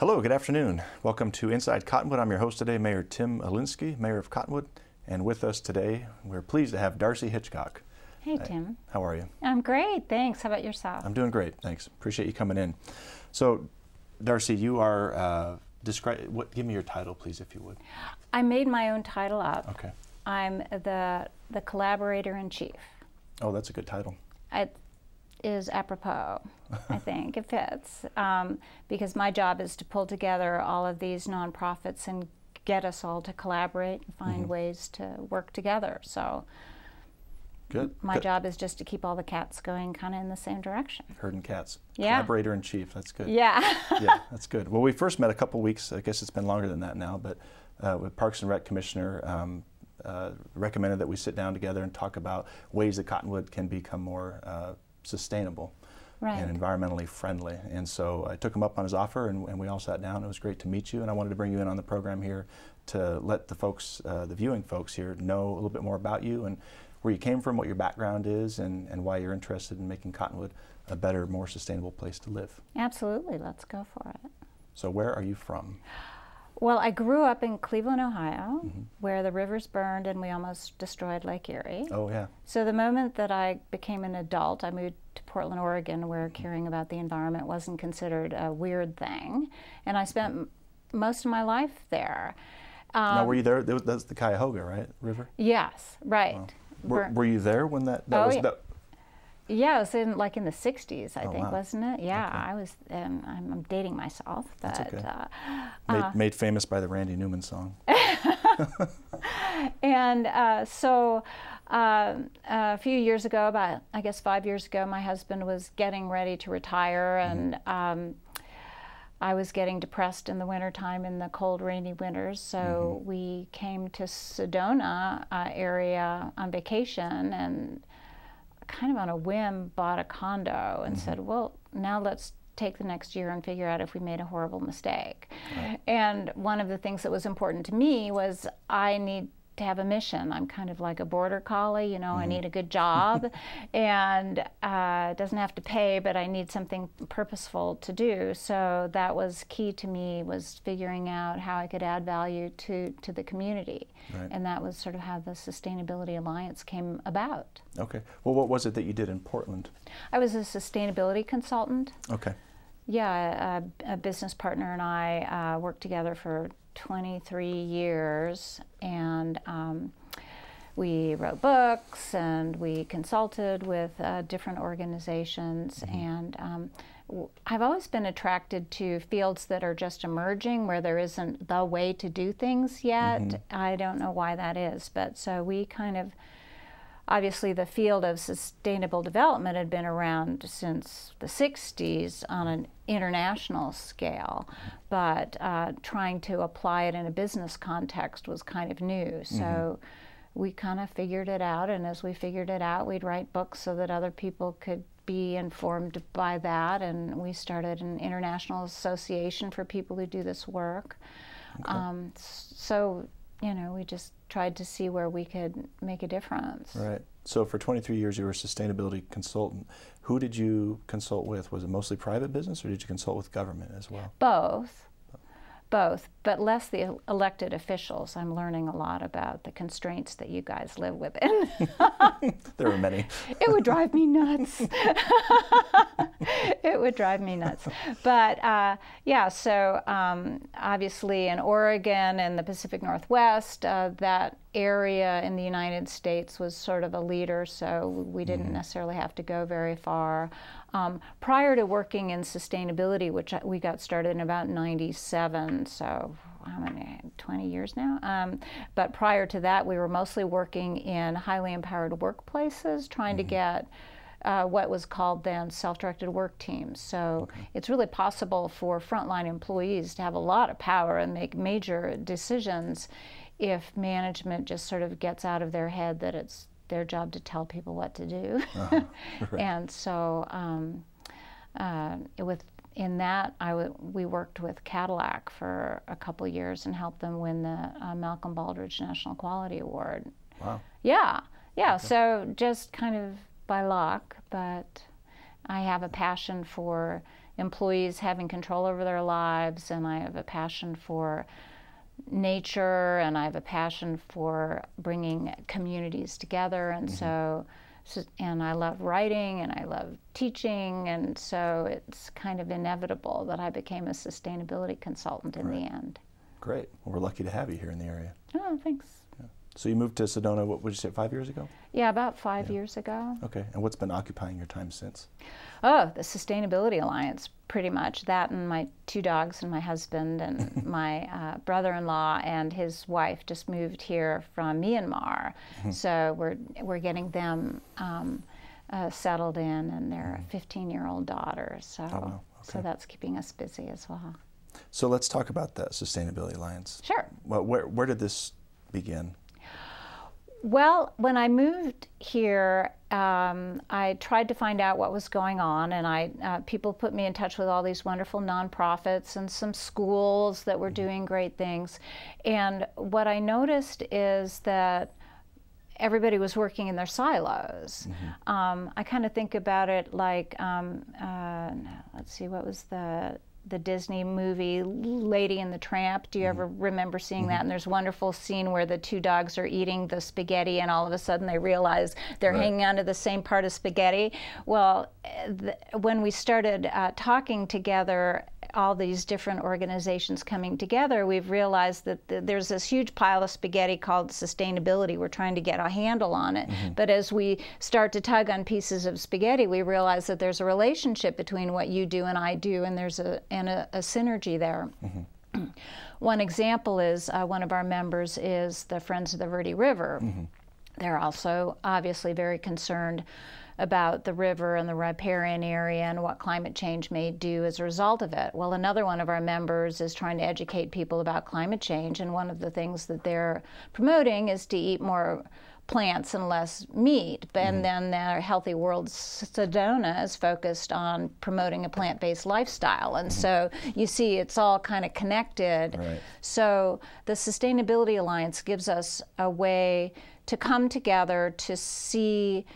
Hello, good afternoon. Welcome to Inside Cottonwood. I'm your host today, Mayor Tim Elinski, Mayor of Cottonwood. And with us today, we're pleased to have Darcy Hitchcock. Hey, Tim. How are you? I'm great, thanks. How about yourself? I'm doing great, thanks. Appreciate you coming in. So, Darcy, you are, give me your title, please, if you would. I made my own title up. Okay. I'm the Collaborator-in-Chief. Oh, that's a good title. It is apropos, I think. It fits. Because my job is to pull together all of these nonprofits and get us all to collaborate and find ways to work together. So good. My job is just to keep all the cats going kind of in the same direction. Herding cats. Yeah. Collaborator-in-Chief, that's good. Yeah. Yeah, that's good. Well, we first met a couple weeks, I guess it's been longer than that now, but with Parks and Rec Commissioner recommended that we sit down together and talk about ways that Cottonwood can become more sustainable and environmentally friendly. And so I took him up on his offer, and we all sat down. It was great to meet you, and I wanted to bring you in on the program here to let the folks, the viewing folks here, know a little bit more about you and where you came from, what your background is, and why you're interested in making Cottonwood a better, more sustainable place to live. Absolutely. Let's go for it. So where are you from? Well, I grew up in Cleveland, Ohio, where the rivers burned and we almost destroyed Lake Erie. Oh, yeah. So the moment that I became an adult, I moved to Portland, Oregon, where caring about the environment wasn't considered a weird thing. And I spent most of my life there. Now, were you there? That's the Cuyahoga, right? River? Yes, right. Wow. Were you there when that was? Yeah. Yeah, it was in the 60s, I think, wow. wasn't it? Yeah, Okay. I was, I'm dating myself. But, that's okay. Made famous by the Randy Newman song. And so a few years ago, about, I guess 5 years ago, my husband was getting ready to retire, and I was getting depressed in the wintertime, in the cold, rainy winters, so we came to Sedona area on vacation, and kind of on a whim bought a condo and said, well, now let's take the next year and figure out if we made a horrible mistake. Right. And one of the things that was important to me was I need to have a mission. I'm kind of like a border collie, you know, I need a good job and it doesn't have to pay, but I need something purposeful to do. So that was key to me, was figuring out how I could add value to the community. Right. And that was sort of how the Sustainability Alliance came about. Okay. Well, what was it that you did in Portland? I was a sustainability consultant. Okay. Yeah, a business partner and I worked together for 23 years, and we wrote books and we consulted with different organizations, and I've always been attracted to fields that are just emerging, where there isn't the way to do things yet. I don't know why that is, but so we kind of, obviously the field of sustainable development had been around since the 60s on an international scale, but trying to apply it in a business context was kind of new. So we kind of figured it out, and as we figured it out, we'd write books so that other people could be informed by that, and we started an international association for people who do this work. Okay. So, you know, we just tried to see where we could make a difference. Right. So for 23 years you were a sustainability consultant. Who did you consult with? Was it mostly private business, or did you consult with government as well? Both. Both, but less the elected officials. I'm learning a lot about the constraints that you guys live within. There are many. It would drive me nuts. It would drive me nuts. But yeah, so obviously in Oregon and the Pacific Northwest, that area in the United States was sort of a leader, so we didn't necessarily have to go very far. Prior to working in sustainability, which we got started in about '97, so how many, 20 years now? But prior to that, we were mostly working in highly empowered workplaces, trying to get what was called then self-directed work teams. So it's really possible for frontline employees to have a lot of power and make major decisions if management just sort of gets out of their head that it's their job to tell people what to do. Right. And so in that, we worked with Cadillac for a couple of years and helped them win the Malcolm Baldrige National Quality Award. Wow. Yeah, yeah. Okay. So just kind of by luck, but I have a passion for employees having control over their lives, and I have a passion for nature, and I have a passion for bringing communities together, and and I love writing and I love teaching, and so it's kind of inevitable that I became a sustainability consultant in the end. Great. Well, we're lucky to have you here in the area. Oh, thanks. Yeah. So you moved to Sedona, what would you say, 5 years ago? Yeah, about 5 years ago. Okay. And what's been occupying your time since? Oh, the Sustainability Alliance, pretty much. That and my 2 dogs and my husband and my brother-in-law and his wife just moved here from Myanmar. So we're getting them settled in, and their 15-year-old daughter. So, so that's keeping us busy as well. So let's talk about the Sustainability Alliance. Sure. Well, where did this begin? Well, when I moved here, I tried to find out what was going on, and people put me in touch with all these wonderful nonprofits and some schools that were doing great things. And what I noticed is that everybody was working in their silos. I kind of think about it like, let's see, what was the Disney movie Lady and the Tramp? Do you ever remember seeing that? And there's a wonderful scene where the 2 dogs are eating the spaghetti, and all of a sudden they realize they're hanging onto the same part of spaghetti. Well, when we started talking together, all these different organizations coming together, we've realized that there's this huge pile of spaghetti called sustainability. We're trying to get a handle on it. But as we start to tug on pieces of spaghetti, we realize that there's a relationship between what you do and I do, and there's a synergy there. One example is one of our members is the Friends of the Verde River. They're also obviously very concerned about the river and the riparian area and what climate change may do as a result of it. Well, another one of our members is trying to educate people about climate change, and one of the things that they're promoting is to eat more plants and less meat. And then their Healthy World Sedona is focused on promoting a plant-based lifestyle. And so you see it's all kind of connected. So the Sustainability Alliance gives us a way to come together to see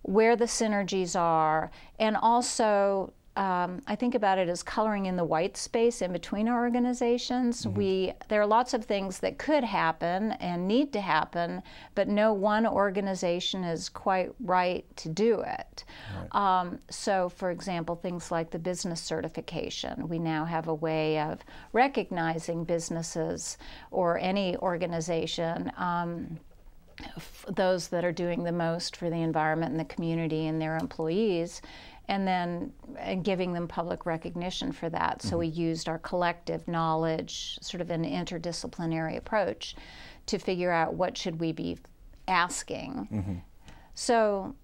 where the synergies are, and also I think about it as coloring in the white space in between our organizations. There are lots of things that could happen and need to happen, but no one organization is quite right to do it. So, for example, things like the business certification. We now have a way of recognizing businesses or any organization, those that are doing the most for the environment and the community and their employees, and then giving them public recognition for that. So we used our collective knowledge, sort of an interdisciplinary approach, to figure out what should we be asking. So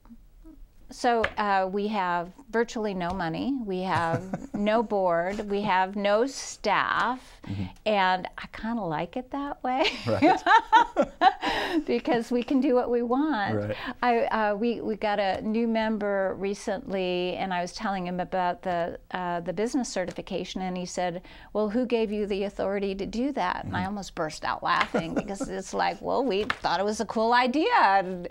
we have virtually no money, we have no board, we have no staff, and I kind of like it that way. Because we can do what we want. We got a new member recently, and I was telling him about the business certification, and he said, well, who gave you the authority to do that? And I almost burst out laughing, because it's like, well, we thought it was a cool idea.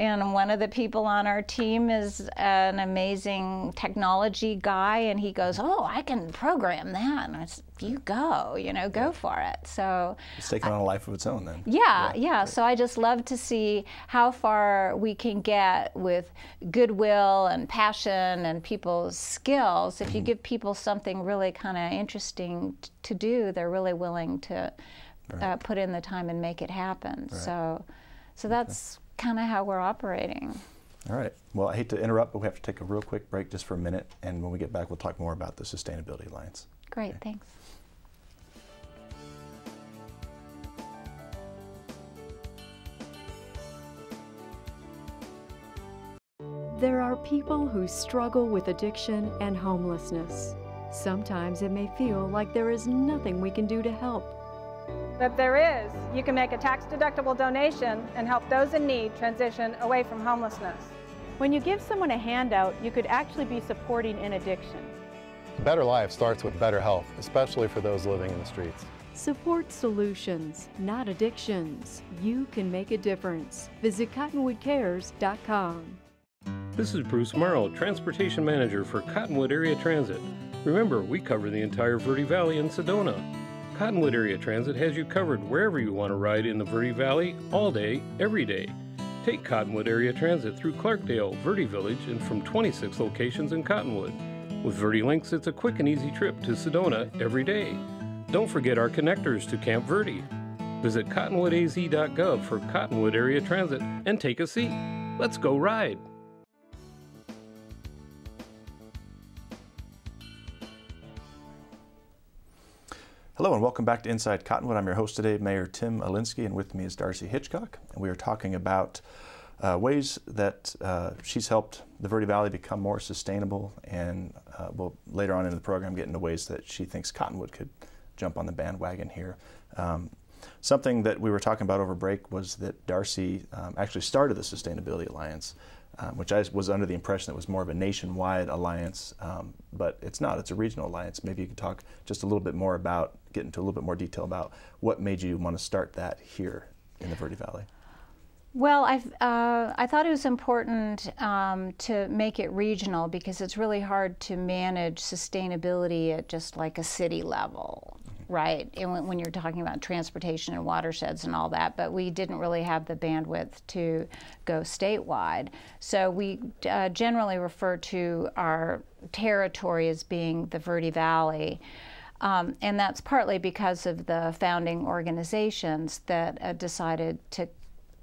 And one of the people on our team is an amazing technology guy, and he goes, oh, I can program that. And I said, you go, go for it. So it's taking on a life of its own then. Yeah. So I just love to see how far we can get with goodwill and passion and people's skills. If you give people something really kind of interesting to do, they're really willing to put in the time and make it happen. So that's kind of how we're operating. All right. Well, I hate to interrupt, but we have to take a real quick break just for a minute, and when we get back, we'll talk more about the Sustainability Alliance. Great, thanks. There are people who struggle with addiction and homelessness. Sometimes it may feel like there is nothing we can do to help. But there is. You can make a tax-deductible donation and help those in need transition away from homelessness. When you give someone a handout, you could actually be supporting an addiction. A better life starts with better health, especially for those living in the streets. Support solutions, not addictions. You can make a difference. Visit cottonwoodcares.com. This is Bruce Morrow, Transportation Manager for Cottonwood Area Transit. Remember, we cover the entire Verde Valley and Sedona. Cottonwood Area Transit has you covered wherever you want to ride in the Verde Valley, all day, every day. Take Cottonwood Area Transit through Clarkdale, Verde Village, and from 26 locations in Cottonwood. With Verde Links, it's a quick and easy trip to Sedona every day. Don't forget our connectors to Camp Verde. Visit cottonwoodaz.gov for Cottonwood Area Transit and take a seat. Let's go ride! Hello and welcome back to Inside Cottonwood. I'm your host today, Mayor Tim Elinski, and with me is Darcy Hitchcock. And we are talking about ways that she's helped the Verde Valley become more sustainable, and we'll later on in the program get into ways that she thinks Cottonwood could jump on the bandwagon here. Something that we were talking about over break was that Darcy actually started the Sustainability Alliance, which I was under the impression it was more of a nationwide alliance, but it's not. It's a regional alliance. Maybe you can talk just a little bit more about, get into a little bit more detail about what made you want to start that here in the Verde Valley. Well, I thought it was important to make it regional because it's really hard to manage sustainability at just like a city level, right? And when you're talking about transportation and watersheds and all that, but we didn't really have the bandwidth to go statewide. So we generally refer to our territory as being the Verde Valley. And that's partly because of the founding organizations that decided to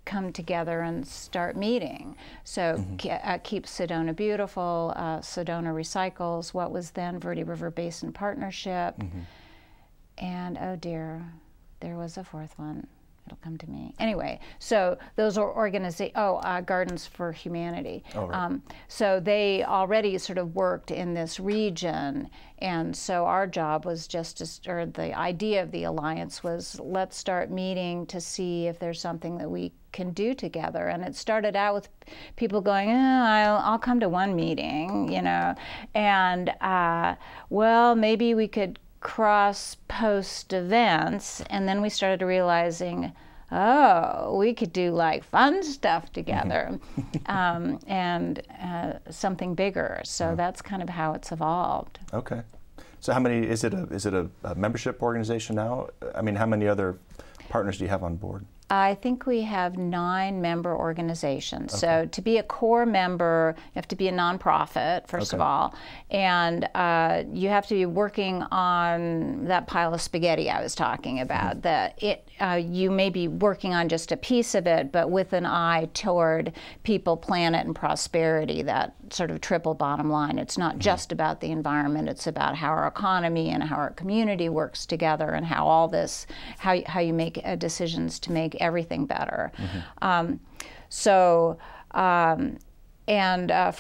come together and start meeting. So Keep Sedona Beautiful, Sedona Recycles, what was then Verde River Basin Partnership, and oh dear, there was a fourth one. It'll come to me. Anyway, so those are Gardens for Humanity. Oh, right. So they already sort of worked in this region, and so our job was the idea of the alliance was, let's start meeting to see if there's something that we can do together. And it started out with people going, I'll come to one meeting, you know, and well, maybe we could cross-post events, and then we started realizing, oh, we could do like fun stuff together, and something bigger. So that's kind of how it's evolved. Okay. So how many, is it a membership organization now? I mean, how many other partners do you have on board? I think we have 9 member organizations. Okay. So to be a core member, you have to be a nonprofit, first of all, and you have to be working on that pile of spaghetti I was talking about. You may be working on just a piece of it, but with an eye toward people, planet, and prosperity, that sort of triple bottom line. It's not just about the environment, it's about how our economy and how our community works together, and how all this, how you make decisions to make everything better. For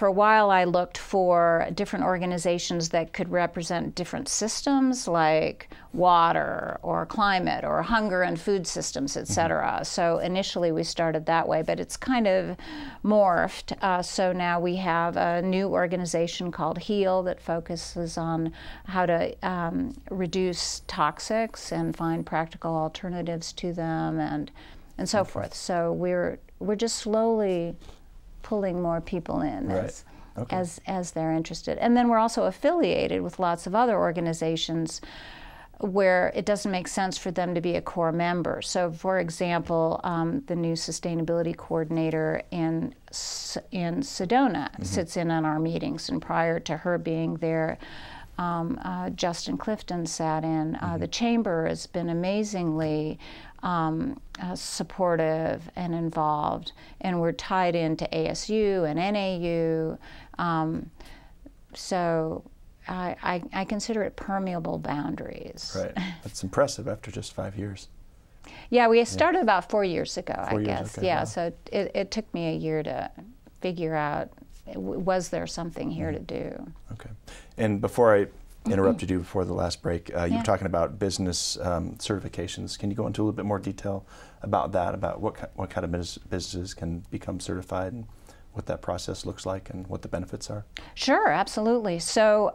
a while I looked for different organizations that could represent different systems like water or climate or hunger and food systems, etc. So initially we started that way, but it's kind of morphed. So now we have a new organization called HEAL that focuses on how to reduce toxics and find practical alternatives to them, and so forth. So we're just slowly pulling more people in as they're interested. And then we're also affiliated with lots of other organizations where it doesn't make sense for them to be a core member. So for example, the new sustainability coordinator in Sedona sits in on our meetings, and prior to her being there, Justin Clifton sat in. The chamber has been amazingly supportive and involved, and we're tied into ASU and NAU. So I consider it permeable boundaries. Right. That's impressive after just 5 years. Yeah, we started about 4 years ago, I guess. Okay, yeah, wow. So it took me a year to figure out, was there something here to do? Okay. And before I interrupted you before the last break, you were talking about business certifications. Can you go into a little bit more detail about that, about what kind of businesses can become certified, and what that process looks like, and what the benefits are? Sure, absolutely. So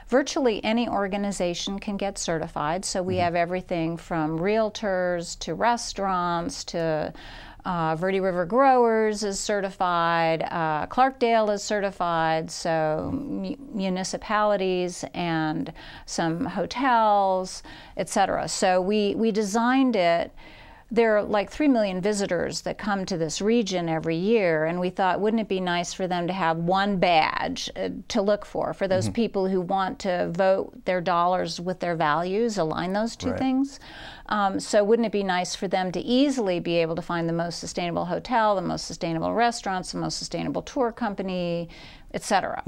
virtually any organization can get certified. So we have everything from realtors to restaurants to Verde River Growers is certified, Clarkdale is certified, so municipalities and some hotels, etc. So we designed it. There are like 3 million visitors that come to this region every year, and we thought, wouldn't it be nice for them to have one badge to look for those people who want to vote their dollars with their values, align those two things. So wouldn't it be nice for them to easily be able to find the most sustainable hotel, the most sustainable restaurants, the most sustainable tour company, etc.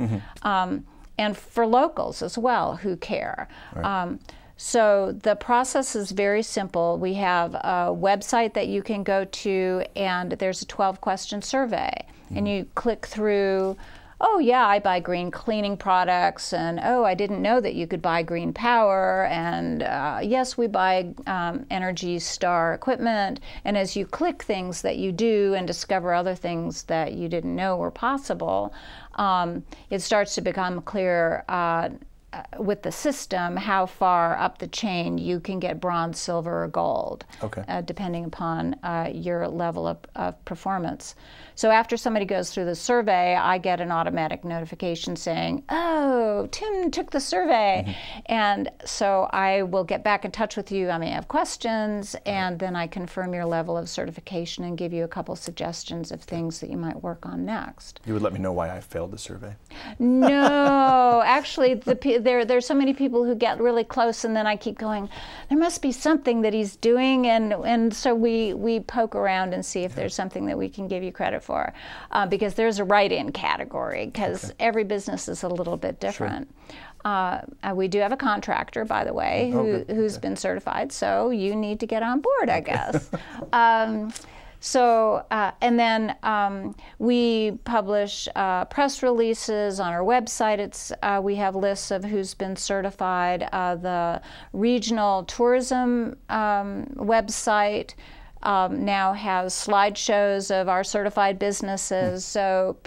And for locals as well who care. Right. So the process is very simple. We have a website that you can go to, and there's a 12-question survey. And you click through, oh yeah, I buy green cleaning products, and oh, I didn't know that you could buy green power, and yes, we buy Energy Star equipment. And as you click things that you do and discover other things that you didn't know were possible, it starts to become clear with the system how far up the chain you can get bronze, silver, or gold, depending upon your level of performance. So after somebody goes through the survey, I get an automatic notification saying, oh, Tim took the survey. And so I will get back in touch with you. I may have questions, and then I confirm your level of certification and give you a couple suggestions of things that you might work on next. You would let me know why I failed the survey? No, actually, there's so many people who get really close, and then I keep going, there must be something that he's doing, and so we poke around and see if there's something that we can give you credit for, because there's a write-in category, because every business is a little bit different. Sure. We do have a contractor, by the way, who's been certified, so you need to get on board, I guess. So, and then we publish press releases on our website. We have lists of who's been certified. The regional tourism website now has slideshows of our certified businesses, so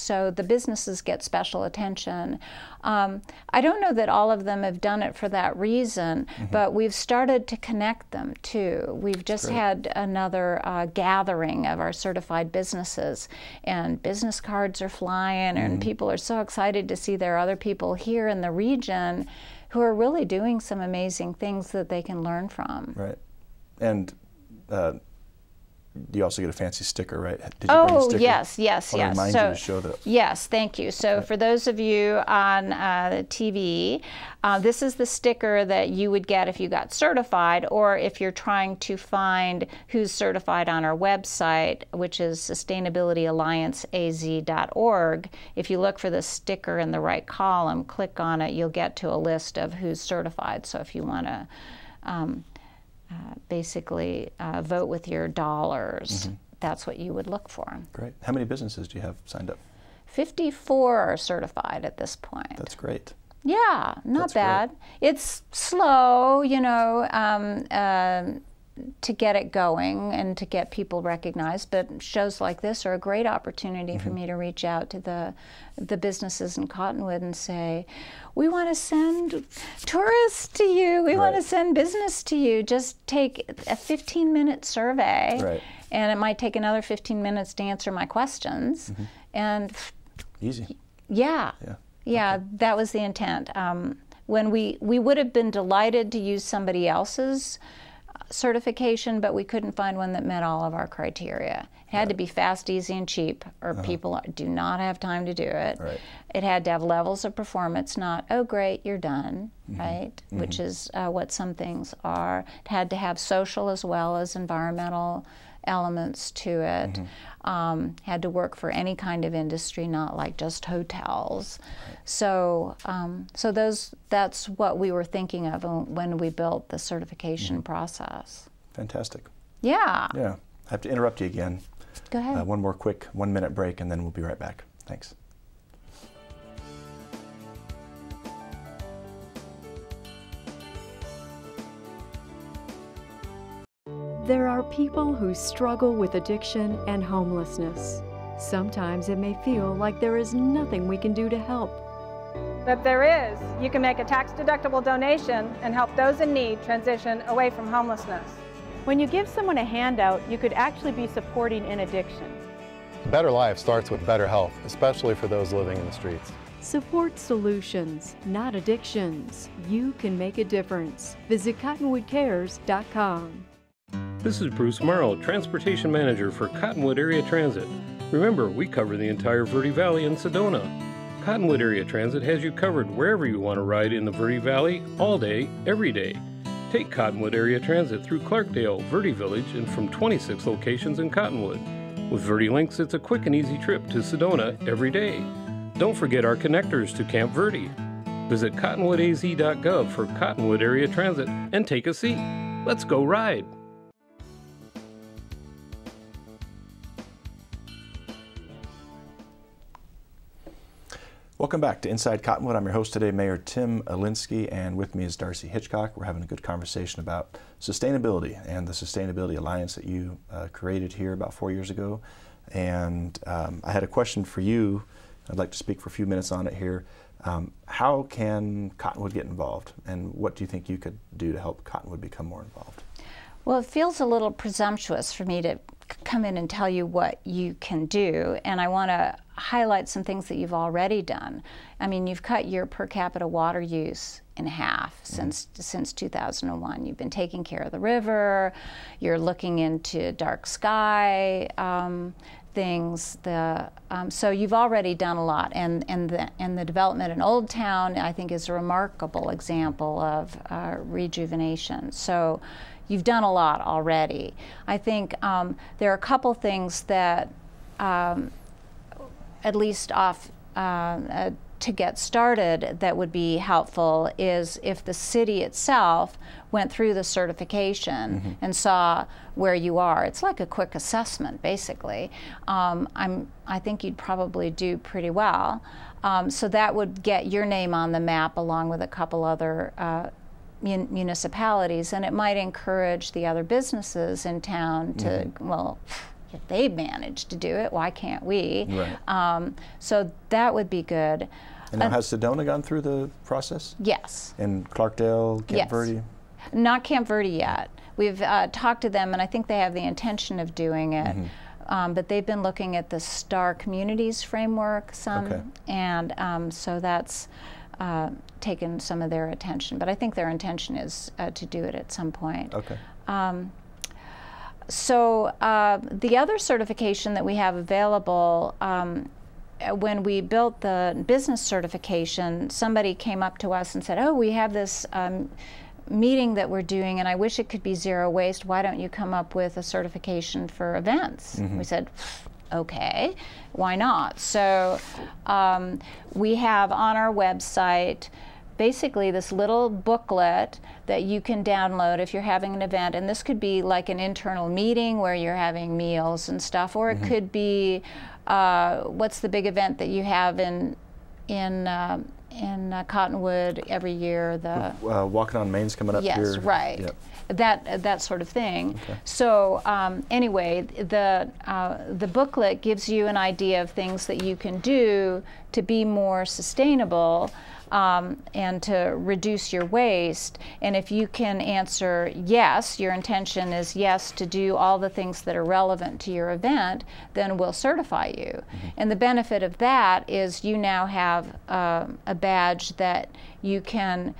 the businesses get special attention. I don't know that all of them have done it for that reason, but we've started to connect them too. We've just had another gathering of our certified businesses, and business cards are flying, and people are so excited to see there are other people here in the region who are really doing some amazing things that they can learn from. Right. And you also get a fancy sticker, right? Did you bring a sticker? Yes. I'll remind you to show the... Yes, thank you. So for those of you on TV, this is the sticker that you would get if you got certified, or if you're trying to find who's certified on our website, which is sustainabilityallianceaz.org. If you look for the sticker in the right column, click on it, you'll get to a list of who's certified. So if you want to basically vote with your dollars, that's what you would look for. Great. How many businesses do you have signed up? 54 are certified at this point. That's great. Yeah, not That's bad. great. It's slow, you know, to get it going and to get people recognized, but shows like this are a great opportunity for me to reach out to the businesses in Cottonwood and say, we want to send tourists to you, we want to send business to you. Just take a 15-minute survey, and it might take another 15 minutes to answer my questions. And easy. Yeah, that was the intent. When we would have been delighted to use somebody else's certification, but we couldn't find one that met all of our criteria. It had to be fast, easy, and cheap, or people do not have time to do it. It had to have levels of performance, not, oh great, you're done, right? Which is what some things are. It had to have social as well as environmental elements to it. Had to work for any kind of industry, not like just hotels. So that's what we were thinking of when we built the certification process. Fantastic. Yeah. Yeah. I have to interrupt you again. Go ahead. One more quick 1-minute break, and then we'll be right back. Thanks. There are people who struggle with addiction and homelessness. Sometimes it may feel like there is nothing we can do to help. But there is. You can make a tax-deductible donation and help those in need transition away from homelessness. When you give someone a handout, you could actually be supporting an addiction. A better life starts with better health, especially for those living in the streets. Support solutions, not addictions. You can make a difference. Visit cottonwoodcares.com. This is Bruce Morrow, Transportation Manager for Cottonwood Area Transit. Remember, we cover the entire Verde Valley and Sedona. Cottonwood Area Transit has you covered wherever you want to ride in the Verde Valley, all day, every day. Take Cottonwood Area Transit through Clarkdale, Verde Village, and from 26 locations in Cottonwood. With Verde Links, it's a quick and easy trip to Sedona every day. Don't forget our connectors to Camp Verde. Visit cottonwoodaz.gov for Cottonwood Area Transit and take a seat. Let's go ride. Welcome back to Inside Cottonwood. I'm your host today, Mayor Tim Elinski, and with me is Darcy Hitchcock. We're having a good conversation about sustainability and the Sustainability Alliance that you created here about 4 years ago. And I had a question for you. I'd like to speak for a few minutes on it here. How can Cottonwood get involved, and what do you think you could do to help Cottonwood become more involved? Well, it feels a little presumptuous for me to come in and tell you what you can do, and I want to highlight some things that you've already done. I mean, you've cut your per capita water use in half since 2001. You've been taking care of the river. You're looking into dark sky things. So you've already done a lot, and the development in Old Town, I think, is a remarkable example of rejuvenation. So you've done a lot already. I think there are a couple things that, at least to get started, that would be helpful is if the city itself went through the certification and saw where you are. It's like a quick assessment, basically. I think you'd probably do pretty well. So that would get your name on the map along with a couple other municipalities, and it might encourage the other businesses in town to, well, if they managed to do it, why can't we? Right. So that would be good. And now has Sedona gone through the process? Yes. And Clarkdale, Camp Verde? Not Camp Verde yet. We've talked to them, and I think they have the intention of doing it. But they've been looking at the STAR Communities framework and so that's taken some of their attention. But I think their intention is to do it at some point. Okay. So the other certification that we have available, when we built the business certification, somebody came up to us and said, oh, we have this meeting that we're doing, and I wish it could be zero waste. Why don't you come up with a certification for events? We said, okay, why not? So we have on our website basically this little booklet that you can download if you're having an event, and this could be like an internal meeting where you're having meals and stuff, or it could be what's the big event that you have in Cottonwood every year? The Walking on Main's coming up here. Yes, right. Yep. That sort of thing. Okay. So anyway, the booklet gives you an idea of things that you can do to be more sustainable and to reduce your waste. And if you can answer yes, your intention is yes to do all the things that are relevant to your event, then we'll certify you. And the benefit of that is you now have a badge that you can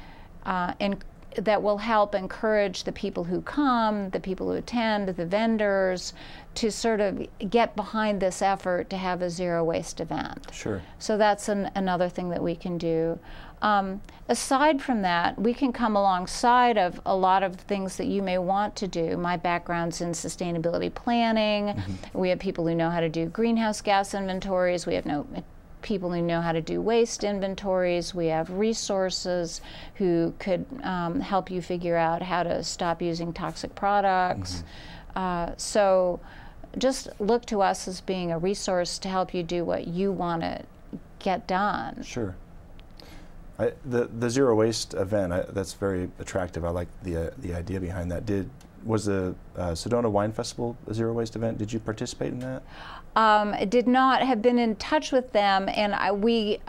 that will help encourage the people who come, the people who attend, the vendors, to sort of get behind this effort to have a zero waste event. Sure. So that's another thing that we can do. Aside from that, we can come alongside of a lot of things that you may want to do. My background's in sustainability planning. We have people who know how to do greenhouse gas inventories. We have people who know how to do waste inventories. We have resources who could help you figure out how to stop using toxic products. So just look to us as being a resource to help you do what you want to get done. Sure. The zero waste event, that's very attractive. I like the idea behind that. Did was the Sedona Wine Festival a zero waste event? Did you participate in that? I did not have been in touch with them, and we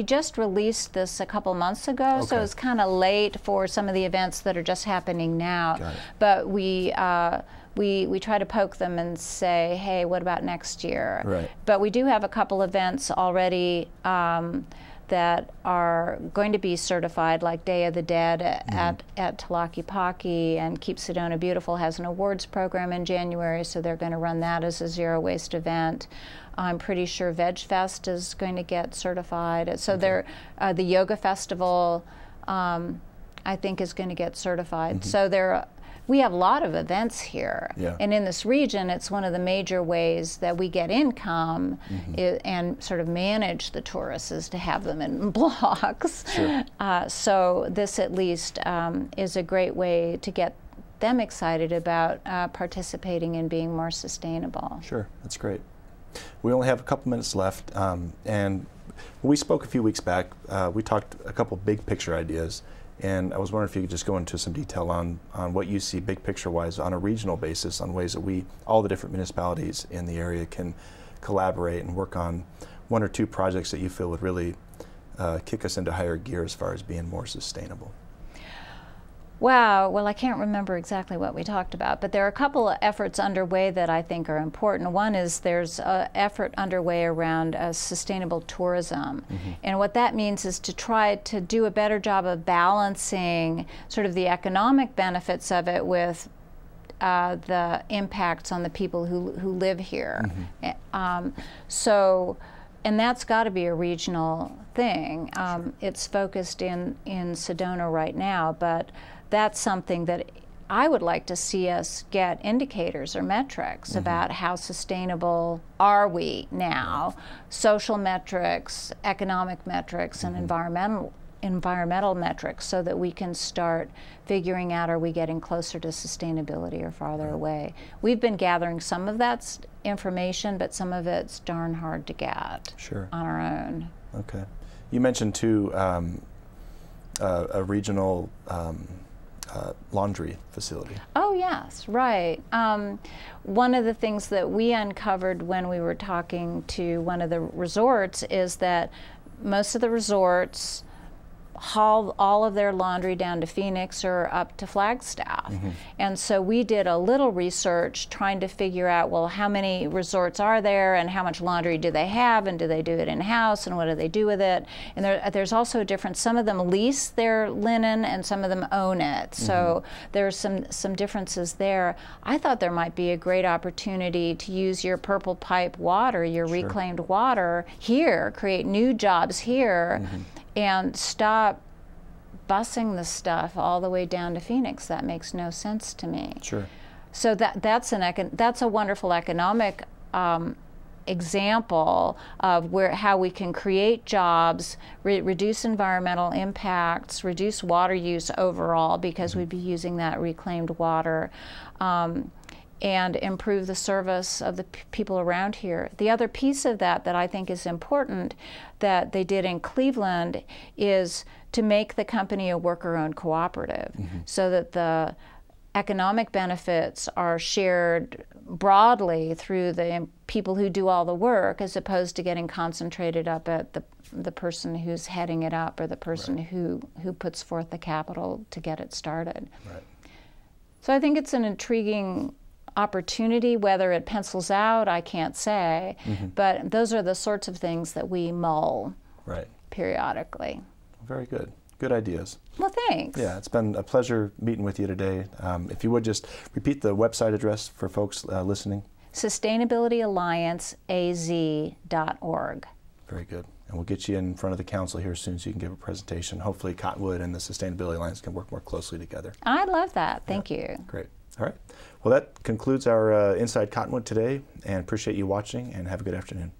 just released this a couple months ago, so it's kind of late for some of the events that are just happening now. But we try to poke them and say, hey, what about next year? Right. But we do have a couple events already that are going to be certified, like Day of the Dead at Tlaquepaque, and Keep Sedona Beautiful has an awards program in January, so they're going to run that as a zero waste event. I'm pretty sure Veg Fest is going to get certified. So the Yoga Festival, I think, is going to get certified. So we have a lot of events here, and in this region, it's one of the major ways that we get income and sort of manage the tourists is to have them in blocks. So this, at least, is a great way to get them excited about participating in being more sustainable. Sure, that's great. We only have a couple minutes left, and when we spoke a few weeks back, we talked a couple big picture ideas. And I was wondering if you could just go into some detail on what you see big picture-wise on a regional basis, on ways that all the different municipalities in the area can collaborate and work on one or two projects that you feel would really kick us into higher gear as far as being more sustainable. Wow, well, I can't remember exactly what we talked about, but there are a couple of efforts underway that I think are important. One is there's an effort underway around sustainable tourism. And what that means is to try to do a better job of balancing sort of the economic benefits of it with the impacts on the people who live here. And that's got to be a regional thing. It's focused in Sedona right now, but that's something that I would like to see us get indicators or metrics about how sustainable are we now, social metrics, economic metrics, and environmental metrics, so that we can start figuring out, are we getting closer to sustainability or farther away? We've been gathering some of that information, but some of it's darn hard to get on our own. Okay. You mentioned too a regional laundry facility. Oh yes, right. One of the things that we uncovered when we were talking to one of the resorts is that most of the resorts haul all of their laundry down to Phoenix or up to Flagstaff. And so we did a little research trying to figure out, well, how many resorts are there and how much laundry do they have, and do they do it in-house, and what do they do with it? And there's also a difference. Some of them lease their linen and some of them own it. So there's some differences there. I thought there might be a great opportunity to use your purple pipe water, your reclaimed water here, create new jobs here, and stop busing the stuff all the way down to Phoenix. That makes no sense to me. So that's a wonderful economic example of how we can create jobs, reduce environmental impacts, reduce water use overall, because we'd be using that reclaimed water, and improve the service of the people around here. The other piece of that I think is important that they did in Cleveland is to make the company a worker-owned cooperative, so that the economic benefits are shared broadly through the people who do all the work, as opposed to getting concentrated up at the person who's heading it up, or the person who puts forth the capital to get it started. So I think it's an intriguing opportunity. Whether it pencils out, I can't say, but those are the sorts of things that we mull periodically. Very good. Good ideas. Well, thanks. Yeah, it's been a pleasure meeting with you today. If you would just repeat the website address for folks listening. SustainabilityAllianceAZ.org. Very good. And we'll get you in front of the council here soon so you can give a presentation. Hopefully Cottonwood and the Sustainability Alliance can work more closely together. I'd love that. Thank you. Great. All right. Well, that concludes our Inside Cottonwood today, and appreciate you watching, and have a good afternoon.